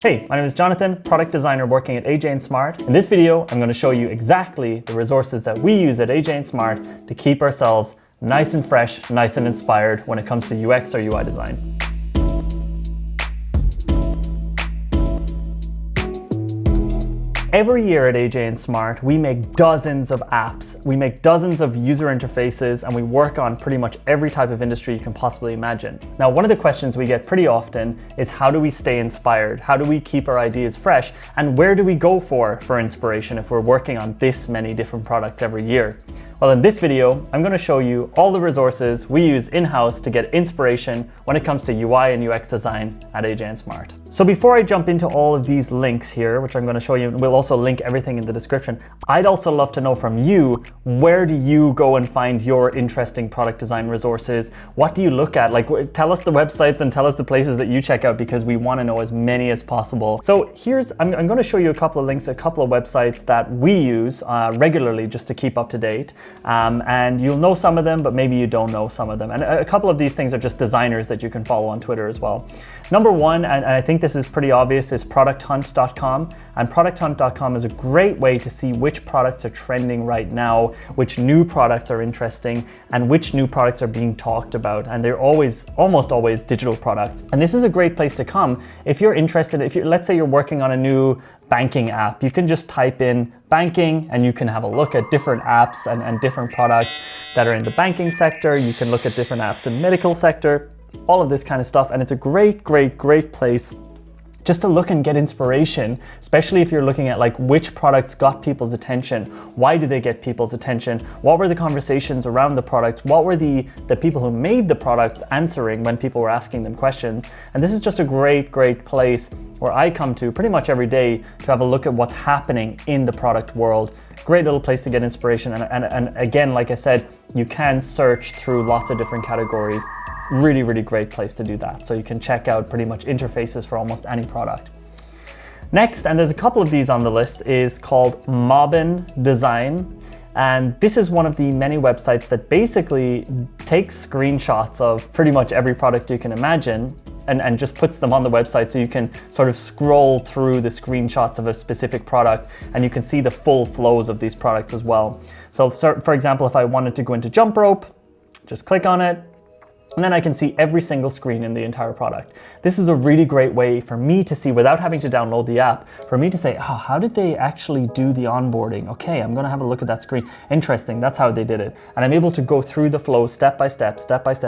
Hey, my name is Jonathan, product designer working at AJ&Smart. In this video, I'm going to show you exactly the resources that we use at AJ&Smart to keep ourselves nice and fresh, nice and inspired when it comes to UX or UI design. Every year at AJ&Smart, we make dozens of apps, we make dozens of user interfaces, and we work on pretty much every type of industry you can possibly imagine. Now, one of the questions we get pretty often is how do we stay inspired? How do we keep our ideas fresh? And where do we go for inspiration if we're working on this many different products every year? Well, in this video, I'm going to show you all the resources we use in-house to get inspiration when it comes to UI and UX design at AJ&Smart. So before I jump into all of these links here, which I'm going to show you, we'll also link everything in the description, I'd also love to know from you, where do you go and find your interesting product design resources? What do you look at? Like, tell us the websites and tell us the places that you check out, because we want to know as many as possible. So I'm going to show you a couple of links, a couple of websites that we use regularly just to keep up to date. And you'll know some of them, but maybe you don't know some of them. And a couple of these things are just designers that you can follow on Twitter as well. Number one, and I think this is pretty obvious, is producthunt.com. And producthunt.com is a great way to see which products are trending right now, which new products are interesting, and which new products are being talked about. And they're almost always digital products. And this is a great place to come if you're interested. Let's say you're working on a new banking app, you can just type in banking and you can have a look at different apps and different products that are in the banking sector. You can look at different apps in medical sector, all of this kind of stuff. And it's a great place just to look and get inspiration, especially if you're looking at like which products got people's attention. Why did they get people's attention? What were the conversations around the products? What were the people who made the products answering when people were asking them questions? And this is just a great place where I come to pretty much every day to have a look at what's happening in the product world. Great little place to get inspiration. And again, like I said, you can search through lots of different categories. Really great place to do that. So you can check out pretty much interfaces for almost any product. Next, and there's a couple of these on the list, is called Mobbin Design. And this is one of the many websites that basically takes screenshots of pretty much every product you can imagine and just puts them on the website, so you can sort of scroll through the screenshots of a specific product and you can see the full flows of these products as well. So for example, if I wanted to go into jump rope, just click on it, and then I can see every single screen in the entire product. This is a really great way for me to see, without having to download the app, for me to say, oh, how did they actually do the onboarding? Okay, I'm gonna have a look at that screen. Interesting, that's how they did it. And I'm able to go through the flow step by step.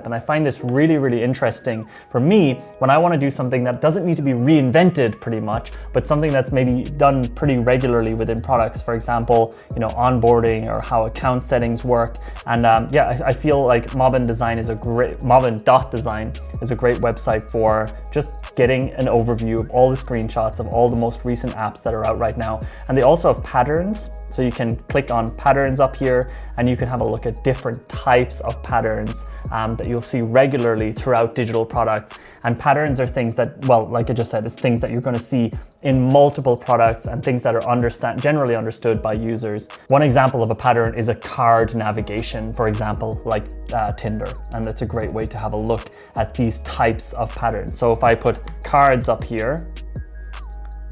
And I find this really interesting for me when I wanna do something that doesn't need to be reinvented pretty much, but something that's maybe done pretty regularly within products. For example, onboarding or how account settings work. And I feel like Mobbin.design is a great website for just getting an overview of all the screenshots of all the most recent apps that are out right now. And they also have patterns. So you can click on patterns up here and you can have a look at different types of patterns that you'll see regularly throughout digital products. And patterns are things that, well, like I just said, it's things that you're going to see in multiple products and things that are generally understood by users. One example of a pattern is a card navigation, for example, like Tinder. And that's a great way to have a look at these types of patterns. So if I put cards up here,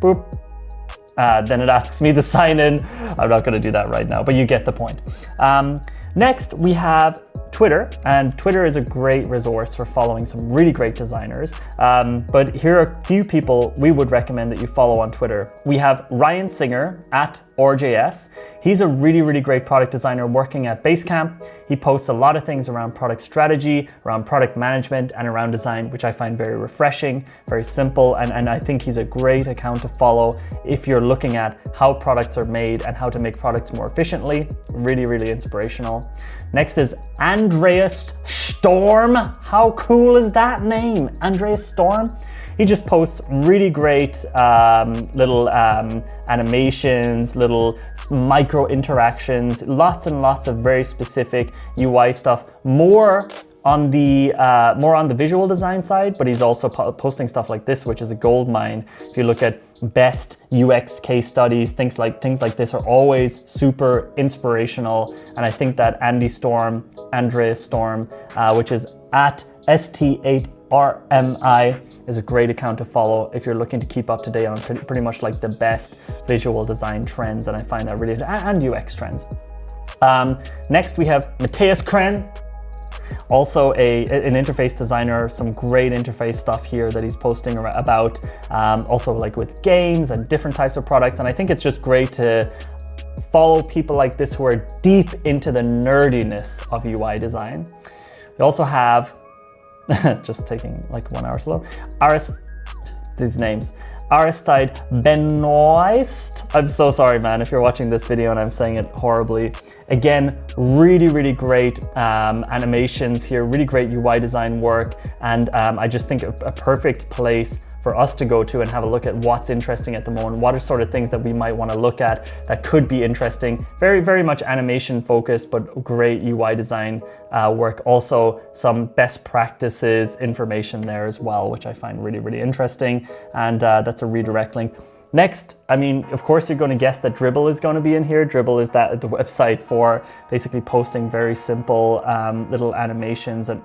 boop, then it asks me to sign in. I'm not going to do that right now, but you get the point. Next, we have Twitter, and Twitter is a great resource for following some really great designers. But here are a few people we would recommend that you follow on Twitter. We have Ryan Singer at OrJS. He's a really great product designer working at Basecamp. He posts a lot of things around product strategy, around product management, and around design, which I find very refreshing, very simple, and I think he's a great account to follow if you're looking at how products are made and how to make products more efficiently. Really inspirational. Next is Andreas Storm. How cool is that name? Andreas Storm. He just posts really great little animations, little micro interactions, lots and lots of very specific UI stuff. More on the visual design side, but he's also posting stuff like this, which is a gold mine. If you look at best UX case studies, things like this are always super inspirational. And I think that Andreas Storm, which is at RMI is a great account to follow if you're looking to keep up to date on pretty much like the best visual design trends, and I find that really, and UX trends. Next we have Matthias Kren, also an interface designer, some great interface stuff here that he's posting about, also like with games and different types of products. And I think it's just great to follow people like this who are deep into the nerdiness of UI design. We also have, just taking like 1 hour to load, these names. Aristide Benoist. I'm so sorry, man, if you're watching this video and I'm saying it horribly. Again, really great animations here, really great UI design work, and I just think a perfect place for us to go to and have a look at what's interesting at the moment, what are sort of things that we might want to look at that could be interesting. Very much animation focused, but great UI design work. Also some best practices information there as well, which I find really interesting, and that's a redirect link. Next, I mean, of course you're going to guess that Dribbble is going to be in here. Dribbble is the website for basically posting very simple little animations and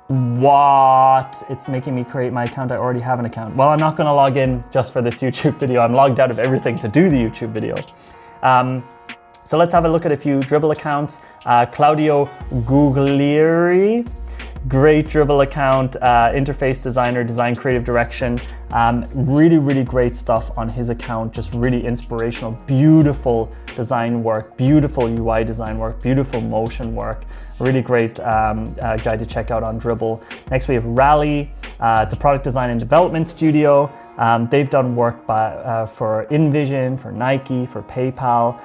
what? It's making me create my account. I already have an account. Well, I'm not going to log in just for this YouTube video. I'm logged out of everything to do the YouTube video. So let's have a look at a few Dribbble accounts. Claudio Guglieri, great Dribbble account, interface designer, design creative direction. Really great stuff on his account, just really inspirational, beautiful design work, beautiful UI design work, beautiful motion work. Really great guy to check out on Dribbble. Next we have Rally. It's a product design and development studio. They've done work for InVision, for Nike, for PayPal.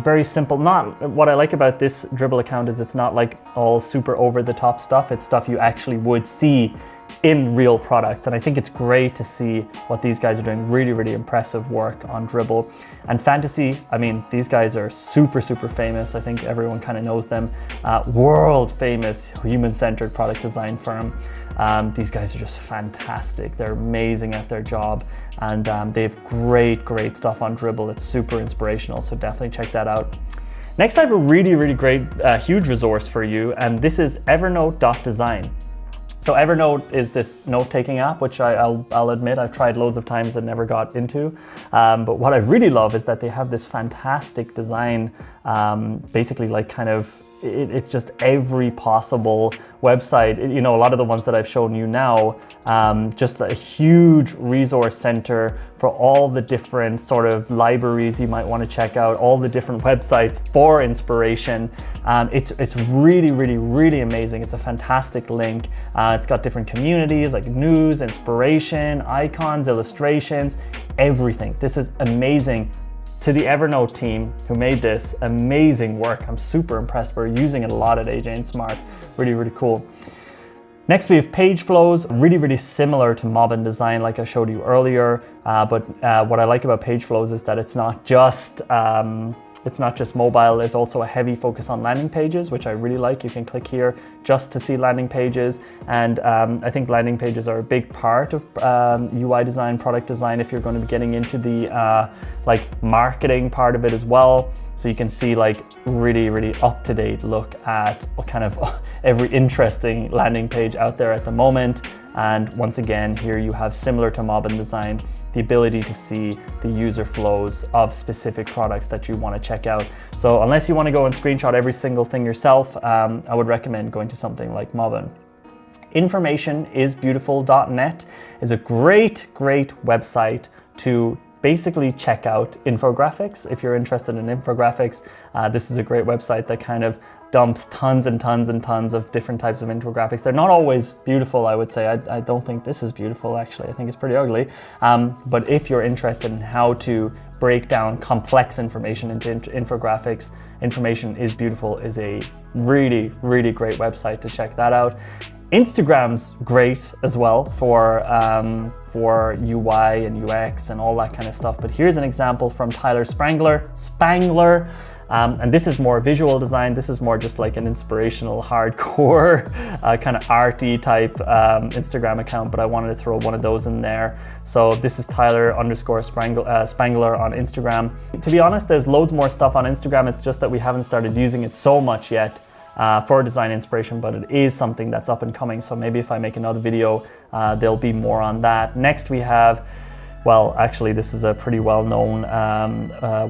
Very simple. What I like about this Dribbble account is it's not like all super over the top stuff. It's stuff you actually would see in real products, and I think it's great to see what these guys are doing. Really impressive work on Dribbble. And Fantasy, I mean, these guys are super famous. I think everyone kind of knows them. World famous human-centered product design firm. These guys are just fantastic. They're amazing at their job, and they have great stuff on Dribbble. It's super inspirational, so definitely check that out. Next, I have a really great huge resource for you, and this is Evernote.design. So Evernote is this note-taking app, which I'll admit I've tried loads of times and never got into. But what I really love is that they have this fantastic design, basically like kind of, it's just every possible website. You know, a lot of the ones that I've shown you now, just a huge resource center for all the different sort of libraries you might want to check out, all the different websites for inspiration. It's really amazing. It's a fantastic link. It's got different communities like news, inspiration, icons, illustrations, everything. This is amazing. To the Evernote team who made this, amazing work. I'm super impressed. We're using it a lot at AJ&Smart. Really cool. Next we have page flows, really similar to Mobbin design like I showed you earlier. But what I like about page flows is that it's not just mobile. There's also a heavy focus on landing pages, which I really like. You can click here just to see landing pages. And I think landing pages are a big part of UI design, product design, if you're going to be getting into the like marketing part of it as well. So you can see like really up-to-date look at kind of every interesting landing page out there at the moment. And once again, here you have, similar to Mobbin design, the ability to see the user flows of specific products that you want to check out. So unless you want to go and screenshot every single thing yourself, I would recommend going to something like Mobbin. Informationisbeautiful.net is a great website to basically check out infographics. If you're interested in infographics, this is a great website that kind of dumps tons and tons of different types of infographics. They're not always beautiful, I would say. I don't think this is beautiful, actually. I think it's pretty ugly. But if you're interested in how to break down complex information into infographics, Information is Beautiful is a really great website to check that out. Instagram's great as well for UI and UX and all that kind of stuff. But here's an example from Tyler Spangler. And this is more visual design. This is more just like an inspirational, hardcore, kind of arty type Instagram account, but I wanted to throw one of those in there. So this is Tyler_Spangler on Instagram. To be honest, there's loads more stuff on Instagram. It's just that we haven't started using it so much yet. for design inspiration, but it is something that's up and coming. So maybe if I make another video, there'll be more on that. Next we have, well, actually this is a pretty well-known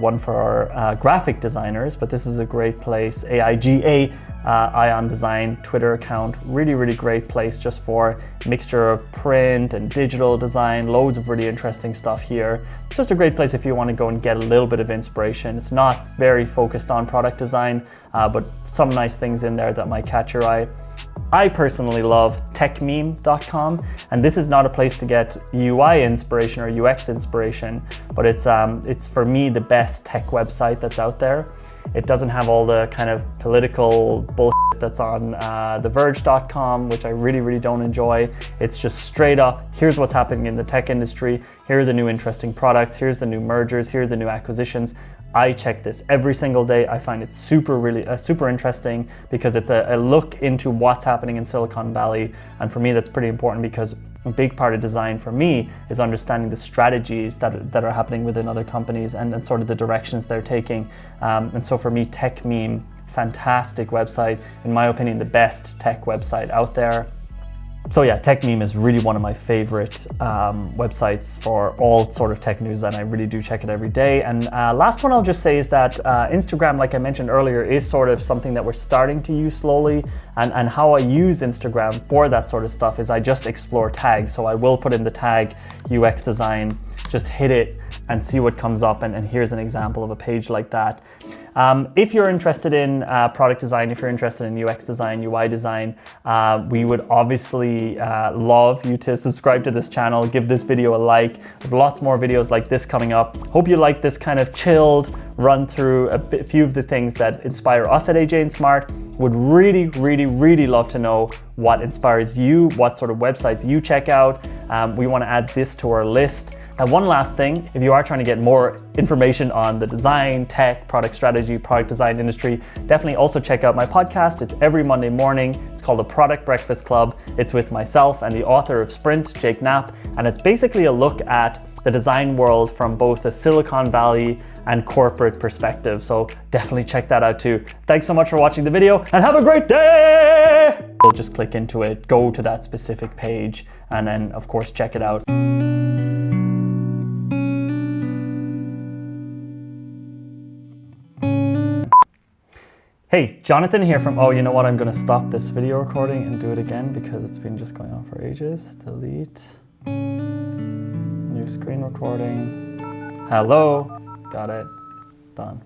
one for our graphic designers, but this is a great place, AIGA, Ion Design Twitter account. Really, really great place just for a mixture of print and digital design, loads of really interesting stuff here. Just a great place if you want to go and get a little bit of inspiration. It's not very focused on product design, but some nice things in there that might catch your eye. I personally love techmeme.com, and this is not a place to get UI inspiration or UX inspiration, but it's for me the best tech website that's out there. It doesn't have all the kind of political bullshit that's on theverge.com, which I really, really don't enjoy. It's just straight up, here's what's happening in the tech industry, here are the new interesting products, here's the new mergers, here are the new acquisitions. I check this every single day. I find it super interesting because it's a look into what's happening in Silicon Valley. And for me, that's pretty important because a big part of design for me is understanding the strategies that are happening within other companies and sort of the directions they're taking. And so for me, TechMeme, fantastic website. In my opinion, the best tech website out there. So yeah, TechMeme is really one of my favorite websites for all sort of tech news, and I really do check it every day. And last one I'll just say is that Instagram, like I mentioned earlier, is sort of something that we're starting to use slowly. And how I use Instagram for that sort of stuff is I just explore tags. So I will put in the tag UX design, just hit it and see what comes up. And here's an example of a page like that. If you're interested in product design, if you're interested in UX design, UI design, we would obviously love you to subscribe to this channel, give this video a like. There's lots more videos like this coming up. Hope you like this kind of chilled run through a few of the things that inspire us at AJ&Smart. Would really, really, really love to know what inspires you, what sort of websites you check out. We want to add this to our list. And one last thing, if you are trying to get more information on the design, tech, product strategy, product design industry, definitely also check out my podcast. It's every Monday morning. It's called the Product Breakfast Club. It's with myself and the author of Sprint, Jake Knapp. And it's basically a look at the design world from both the Silicon Valley and corporate perspective. So definitely check that out too. Thanks so much for watching the video and have a great day. We'll just click into it, go to that specific page, and then of course check it out. Hey, Jonathan here from, oh, you know what? I'm gonna stop this video recording and do it again because it's been just going on for ages. Delete, new screen recording. Hello, got it, done.